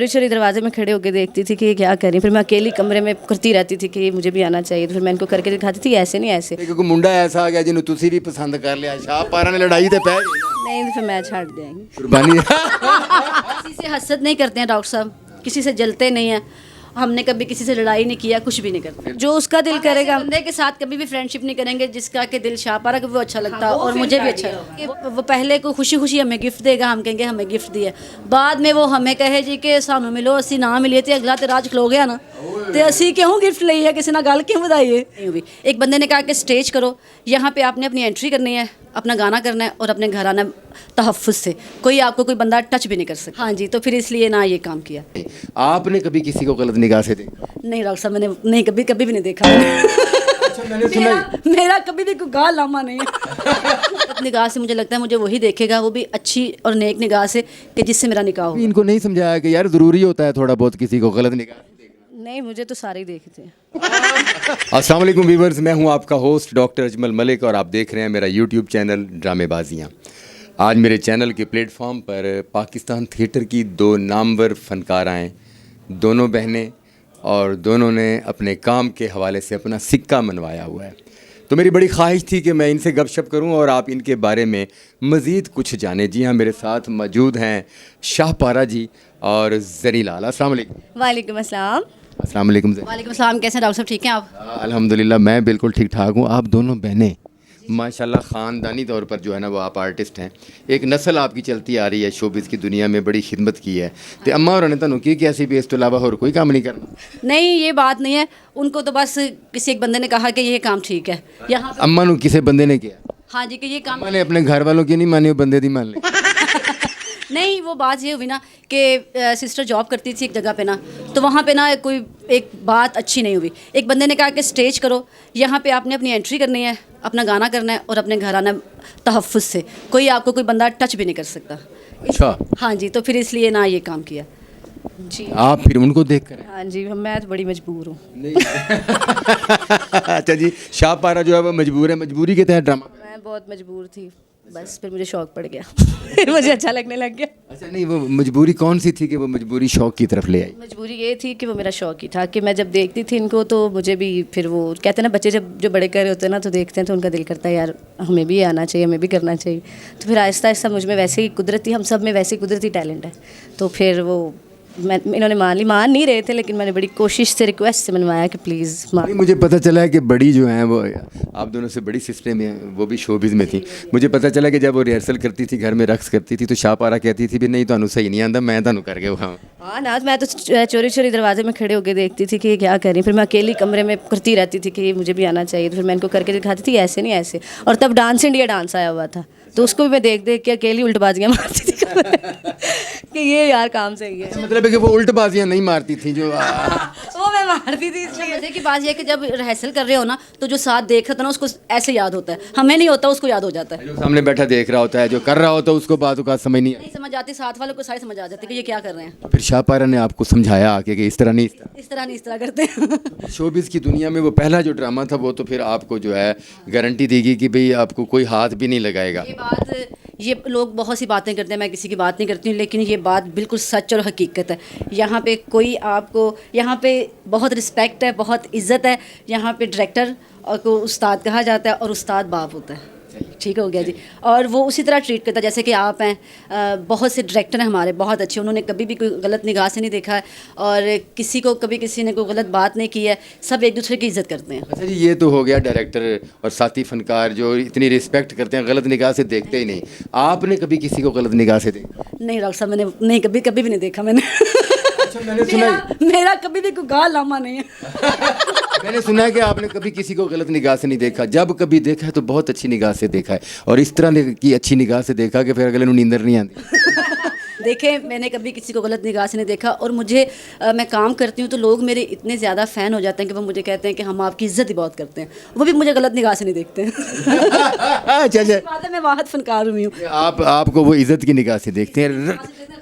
चोरी दरवाजे में खड़े होकर देखती थी कि ये क्या कर रही। फिर मैं अकेली कमरे में करती रहती थी कि मुझे भी आना चाहिए। तो फिर मैं इनको करके दिखाती थी, ऐसे नहीं ऐसे। क्योंकि मुंडा ऐसा आ गया जिन्होंने तुसी भी पसंद कर लिया, शाहपारा ने लड़ाई ते पै नहीं तो फिर मैं छाड़ देंगी। कुर्बानी किसी से हसद नहीं करते हैं डॉक्टर साहब, किसी से जलते नहीं हैं। हमने कभी किसी से लड़ाई नहीं किया, कुछ भी नहीं करते। जो उसका दिल करेगा, बंदे के साथ कभी भी फ्रेंडशिप नहीं करेंगे जिसका के दिल शाहपारा को वो अच्छा लगता है और मुझे भी अच्छा लगता। वो पहले को खुशी खुशी हमें गिफ्ट देगा, हम कहेंगे हमें गिफ्ट दिया। बाद में वो हमें कहे जी कि सानू मिलो, असी ना मिलिए तो अगला तो राज खलो गया ना, तो असी क्यों गिफ्ट ली है, किसी ने गल क्यों बताइए। एक बंदे ने कहा कि स्टेज करो, यहाँ पे आपने अपनी एंट्री करनी है, अपना गाना करना है और अपने घर आना तहफ़्फ़ुज़ से। कोई आपको कोई बंदा टच भी नहीं कर सकता। हाँ जी, तो फिर इसलिए ना ये काम किया। आपने कभी किसी को गलत निगाह से देखा? नहीं डॉक्टर साहब, मैंने नहीं कभी भी नहीं देखा। मैंने सुना मेरा कभी भी कोई गाल लामा नहीं है। निगाह से मुझे लगता है मुझे वही देखेगा, वो भी अच्छी और नेक निगाह से, कि जिससे मेरा निकाह हो। इनको नहीं समझाया कि यार ज़रूरी होता है थोड़ा बहुत किसी को गलत निगाह से देखना? नहीं, मुझे तो सारे ही देखते हैं। अस्सलाम वालेकुम व्यूअर्स, मैं हूं आपका होस्ट डॉक्टर अजमल मलिक और आप देख रहे हैं मेरा यूट्यूब चैनल ड्रामेबाजियाँ। आज मेरे चैनल के प्लेटफॉर्म पर पाकिस्तान थिएटर की दो नामवर फनकार आएँ, दोनों बहनें, और दोनों ने अपने काम के हवाले से अपना सिक्का मनवाया हुआ है। तो मेरी बड़ी ख्वाहिश थी कि मैं इनसे गपशप करूं और आप इनके बारे में मज़ीद कुछ जानें। जी हाँ, मेरे साथ मौजूद हैं शाहपारा जी और ज़री लाल। अस्सलाम वालेकुम। वालेकुम अस्सलाम। अस्सलाम वालेकुम ज़री। वालेकुम अस्सलाम। कैसे हैं डॉक्टर साहब, ठीक हैं आप? अल्हम्दुलिल्लाह मैं बिल्कुल ठीक ठाक हूँ। आप दोनों बहनें माशाल्लाह ख़ानदानी तौर पर जो है ना वो आप आर्टिस्ट हैं। एक नस्ल आपकी चलती आ रही है, शोबिज़ की दुनिया में बड़ी खिदमत की है। तो अम्मा और ने तनु की कैसी भी इस तो अलावा और कोई काम नहीं करना? नहीं, ये बात नहीं है। उनको तो बस किसी एक बंदे ने कहा कि ये काम ठीक है यहाँ। अम्मा नु किसी बंदे ने किया? हाँ जी, कि ये काम अम्मा ने अपने घर वालों की नहीं मानी, वो बंदे दी मान ली। नहीं, वो बात ये हुई ना कि सिस्टर जॉब करती थी एक जगह पे ना, तो वहाँ पे ना कोई एक बात अच्छी नहीं हुई। एक बंदे ने कहा कि स्टेज करो, यहाँ पे आपने अपनी एंट्री करनी है, अपना गाना करना है और अपने घर आना तहफ़्फ़ुज़ से। कोई आपको कोई बंदा टच भी नहीं कर सकता। अच्छा। हाँ जी, तो फिर इसलिए ना ये काम किया जी। आप फिर उनको देख कर? हाँ जी, मैं तो बड़ी मजबूर हूँ। अच्छा जी, शाहपारा जो है वो मजबूर है, मजबूरी के तहत ड्रामा? मैं बहुत मजबूर थी, बस फिर मुझे शौक पड़ गया। फिर मुझे अच्छा लगने लग गया। अच्छा, नहीं वो मजबूरी कौन सी थी कि वो मजबूरी शौक की तरफ ले आई? मजबूरी ये थी कि वो मेरा शौक ही था कि मैं जब देखती थी इनको तो मुझे भी, फिर वो कहते हैं ना बच्चे जब जो बड़े कर रहे होते हैं ना तो देखते हैं तो उनका दिल करता है यार हमें भी आना चाहिए, हमें भी करना चाहिए। तो फिर आहिस्ता आहिस्ता मुझ में वैसे ही कुदरती, हम सब में वैसे ही कुदरती टैलेंट है। तो फिर वो इन्होंने मान नहीं रहे थे, लेकिन मैंने बड़ी कोशिश से, रिक्वेस्ट से मनवाया कि प्लीज़ मान। मुझे पता चला है कि बड़ी जो हैं वो आप दोनों से बड़ी सिस्टर में, वो भी शोबिज़ में थी। मुझे पता चला कि जब वो रिहर्सल करती थी, घर में रक्स करती थी, तो शाहपारा कहती थी भी नहीं तो सही नहीं आता, मैं तो करके वो। हाँ ना, मैं तो चोरी दरवाजे में खड़े होकर देखती थी कि ये क्या कर रही। फिर मैं अकेली कमरे में करती रहती थी कि मुझे भी आना चाहिए। तो फिर मैं इनको करके दिखाती थी, ऐसे नहीं ऐसे। और तब डांस इंडिया डांस आया हुआ था, तो उसको भी मैं देख देख के अकेली उल्टबाजियाँ मारती थी कि ये यार काम सही है। मतलब है कि वो उल्टबाजियाँ नहीं मारती थी जो वो मैं मारती थी। इसलिए मजे की बात यह है कि जब रिहर्सल कर रहे हो ना तो जो साथ देख रहा था ना उसको ऐसे याद होता है, हमें नहीं होता, उसको याद हो जाता है। जो सामने बैठा देख रहा होता है, जो कर रहा होता है, उसको बात का समझ नहीं समझ आती, साथ वालों को सारी समझ आ जाती है कि ये क्या कर रहे हैं। फिर शाहपारा ने आपको समझाया आके कि इस तरह नहीं, इस तरह करते हैं। शोबिज़ की दुनिया में वो पहला जो ड्रामा था वो तो फिर आपको जो है गारंटी देगी कि भाई आपको कोई हाथ भी नहीं लगाएगा। ये लोग बहुत सी बातें करते हैं, मैं किसी की बात नहीं करती हूँ, लेकिन ये बात बिल्कुल सच और हकीकत है। यहाँ पे कोई आपको, यहाँ पे बहुत रिस्पेक्ट है, बहुत इज़्ज़त है। यहाँ पे डायरेक्टर को उस्ताद कहा जाता है और उस्ताद बाप होता है। ठीक हो गया जी। और वो उसी तरह ट्रीट करता है जैसे कि आप हैं। बहुत से डायरेक्टर हैं हमारे, बहुत अच्छे, उन्होंने कभी भी कोई गलत निगाह से नहीं देखा है और किसी को कभी किसी ने कोई गलत बात नहीं की है। सब एक दूसरे की इज्जत करते हैं। अच्छा जी, ये तो हो गया डायरेक्टर और साथी फनकार जो इतनी रिस्पेक्ट करते हैं, गलत निगाह से देखते ही नहीं। आपने कभी किसी को गलत निगाह से देखा? नहीं डॉक्टर साहब, मैंने नहीं कभी भी नहीं देखा मैंने। अच्छा, मैंने सुना मेरा कभी भी कोई गाल लामा नहीं है। मैंने सुना है कि आपने कभी किसी को गलत निगाह से नहीं देखा। जब कभी देखा है तो बहुत अच्छी निगाह से देखा है, और इस तरह की अच्छी निगाह से देखा कि फिर अगले ਨੂੰ नींदर नहीं आती। देखें, मैंने कभी किसी को गलत निगाह से नहीं देखा। और मुझे मैं काम करती हूँ तो लोग मेरे इतने ज़्यादा फ़ैन हो जाते हैं कि वो मुझे कहते हैं कि हम आपकी इज़्ज़त ही बहुत करते हैं। वो भी मुझे गलत निगाह से नहीं देखते हैं। अच्छा, मैं वाहद फनकार हुई हूँ। आपको वो इज़्ज़त की निगाह से देखते हैं,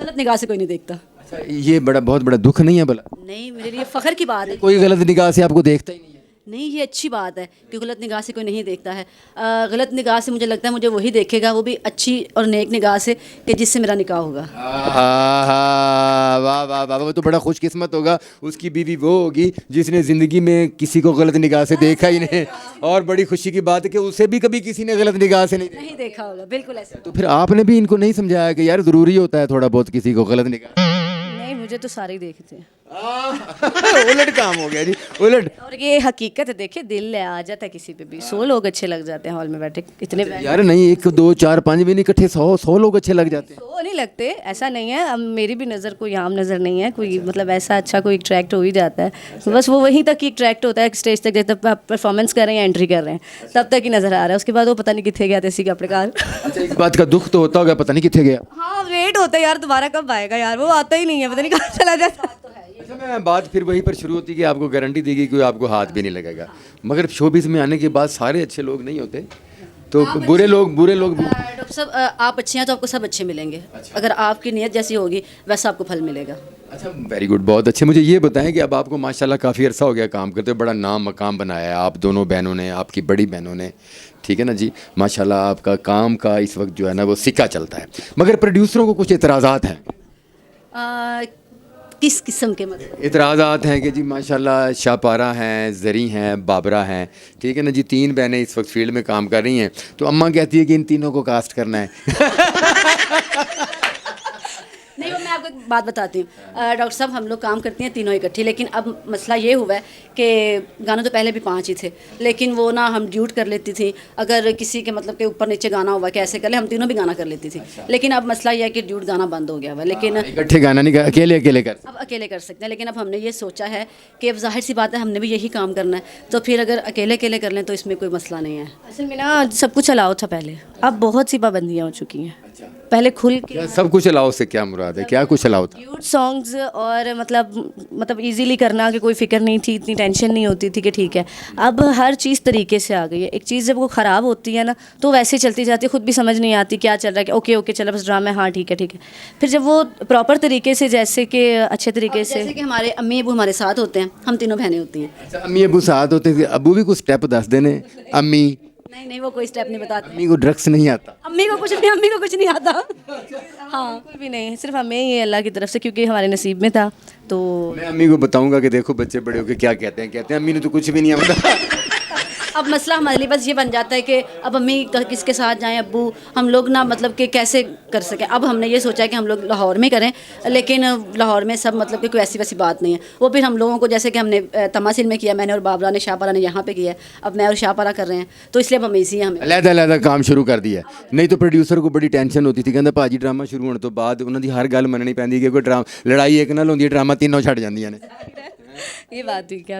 गलत निगाह से कोई नहीं देखता। ये बहुत बड़ा दुख नहीं है भला? नहीं, मेरे लिए फ़ख्र की बात है। कोई गलत निगाह से आपको देखता ही नहीं है? नहीं, ये अच्छी बात है कि गलत निगाह से कोई नहीं देखता है। गलत निगाह से मुझे लगता है मुझे वही देखेगा, वो भी अच्छी और नेक निगाह से, कि जिससे मेरा निकाह होगा। वाह वाह वाह वाह, वो तो बड़ा खुशकिस्मत होगा, उसकी बीवी वो होगी जिसने ज़िंदगी में किसी को गलत निगाह से देखा ही नहीं। और बड़ी खुशी की बात है कि उसे भी कभी किसी ने गलत निगाह से नहीं देखा होगा, बिल्कुल ऐसा। तो फिर आपने भी इनको नहीं समझाया कि यार ज़रूरी होता है थोड़ा बहुत किसी को गलत निगाह? नहीं, मुझे तो सारे ही देखते हैं। उलट काम हो गया जी, उलट। और ये हकीकत है, देखिए दिल आ जाता है किसी पे भी। 100 लोग अच्छे लग जाते हैं हॉल में बैठे, इतने यार नहीं, 1 2 4 5 भी नहीं, इकट्ठे 100 लोग अच्छे लग जाते हैं। 100 नहीं लगते, ऐसा नहीं है। अब मेरी भी नज़र कोई आम नज़र नहीं है, कोई मतलब ऐसा अच्छा कोई अट्रैक्ट हो ही जाता है। तो बस वो वहीं तक ही अट्रैक्ट होता है, स्टेज तक जब आप परफॉर्मेंस कर रहे हैं या एंट्री कर रहे हैं तब तक ही नज़र आ रहा है। उसके बाद वो पता नहीं कितने गया इसी का प्रकार। अच्छा, इस बात का दुख तो होता होगा, पता नहीं कितने गया। हाँ, वेट होता है यार, दोबारा कब आएगा यार, वो आता ही नहीं है, पता नहीं कहाँ चला जाता। अच्छा, मैं बात फिर वहीं पर शुरू होती है कि आपको गारंटी देगी कोई आपको हाथ भी नहीं लगेगा, मगर शोबिज़ में आने के बाद सारे अच्छे लोग नहीं होते, तो बुरे लोग भी। डॉक्टर साहब, आप अच्छे हैं तो आपको सब अच्छे मिलेंगे। अगर आपकी नीयत जैसी होगी वैसा आपको फल मिलेगा। अच्छा, वेरी गुड, बहुत अच्छे। मुझे ये बताएं कि अब आपको माशाल्लाह काफ़ी अरसा हो गया काम करते हुए, बड़ा नाम मकाम बनाया है आप दोनों बहनों ने, आपकी बड़ी बहनों ने, ठीक है ना जी, माशाल्लाह आपका काम का इस वक्त जो है ना वो सिक्का चलता है, मगर प्रोड्यूसरों को कुछ एतराज़ात हैं। किस किस्म के मतलब? इतराज़ात हैं कि जी माशाल्लाह शाहपारा हैं, ज़री हैं, बाबरा हैं, ठीक है ना जी, 3 बहनें इस वक्त फील्ड में काम कर रही हैं, तो अम्मा कहती है कि इन तीनों को कास्ट करना है। नहीं, वो मैं आपको एक बात बताती हूँ। डॉक्टर साहब, हम लोग काम करती हैं तीनों इकट्ठी, लेकिन अब मसला ये हुआ है कि गाने तो पहले भी 5 ही थे, लेकिन वो ना हम ड्यूट कर लेती थी। अगर किसी के मतलब के ऊपर नीचे गाना हुआ कैसे कर ले, हम तीनों भी गाना कर लेती थी। लेकिन अब मसला ये है कि ड्यूट गाना बंद हो गया हुआ है। लेकिन इकट्ठे गाना नहीं, अकेले अकेले कर। अब अकेले कर सकते हैं, लेकिन अब हमने ये सोचा है कि अब जाहिर सी बात है हमने भी यही काम करना है, तो फिर अगर अकेले अकेले कर लें तो इसमें कोई मसला नहीं है। असल में ना सब कुछ अलाउ था पहले, अब बहुत सी पाबंदियाँ हो चुकी हैं। पहले खुल के सब कुछ अलाउ से क्या मुराद है, क्या कुछ अलाउ था? ड्यूट सॉन्ग्स और मतलब इजीली करना, कि कोई फिक्र नहीं थी, इतनी टेंशन नहीं होती थी कि ठीक है। अब हर चीज़ तरीके से आ गई है। एक चीज़ जब वो ख़राब होती है ना तो वैसे चलती जाती है, खुद भी समझ नहीं आती क्या चल रहा है, कि ओके ओके चलो बस ड्रामा है, हाँ ठीक है ठीक है। फिर जब वो प्रॉपर तरीके से, जैसे कि अच्छे तरीके से, जैसे कि हमारे अम्मी अबू हमारे साथ होते हैं, हम तीनों बहनें होती हैं। अच्छा, अम्मी अबू साथ होते थे, अबू भी कुछ स्टेप दस देने। अम्मी नहीं नहीं, वो कोई स्टेप नहीं बताते। अम्मी को ड्रग्स नहीं आता? अम्मी को कुछ नहीं आता। हाँ, बिल्कुल भी नहीं, सिर्फ हमें ये अल्लाह की तरफ से, क्योंकि हमारे नसीब में था। तो मैं अम्मी को बताऊंगा कि देखो बच्चे बड़े होके क्या कहते हैं अम्मी ने तो कुछ भी नहीं आता। अब मसला हमारे लिए बस ये बन जाता है कि अब अम्मी किसके साथ जाएं, अब्बू, हम लोग ना मतलब कि कैसे कर सकें। अब हमने ये सोचा है कि हम लोग लाहौर में करें, लेकिन लाहौर में सब मतलब कि कोई ऐसी वैसी बात नहीं है। वो फिर हम लोगों को, जैसे कि हमने तमासिल में किया, मैंने और बाबरा ने, शाहपारा ने यहाँ पे किया है, अब मैं और शाहपारा कर रहे हैं, तो इसलिए अब हम इसी हैं, हमें अलग काम शुरू कर दिया। नहीं तो प्रोड्यूसर को बड़ी टेंशन होती थी, कहता भाजी ड्रामा शुरू होने तो बाद उन्होंने हर गल मननी पैंदी कि कोई लड़ाई एक नाल होंदी, ड्रामा तीनों छड़ जांदियां ने। ये बात ठीक है।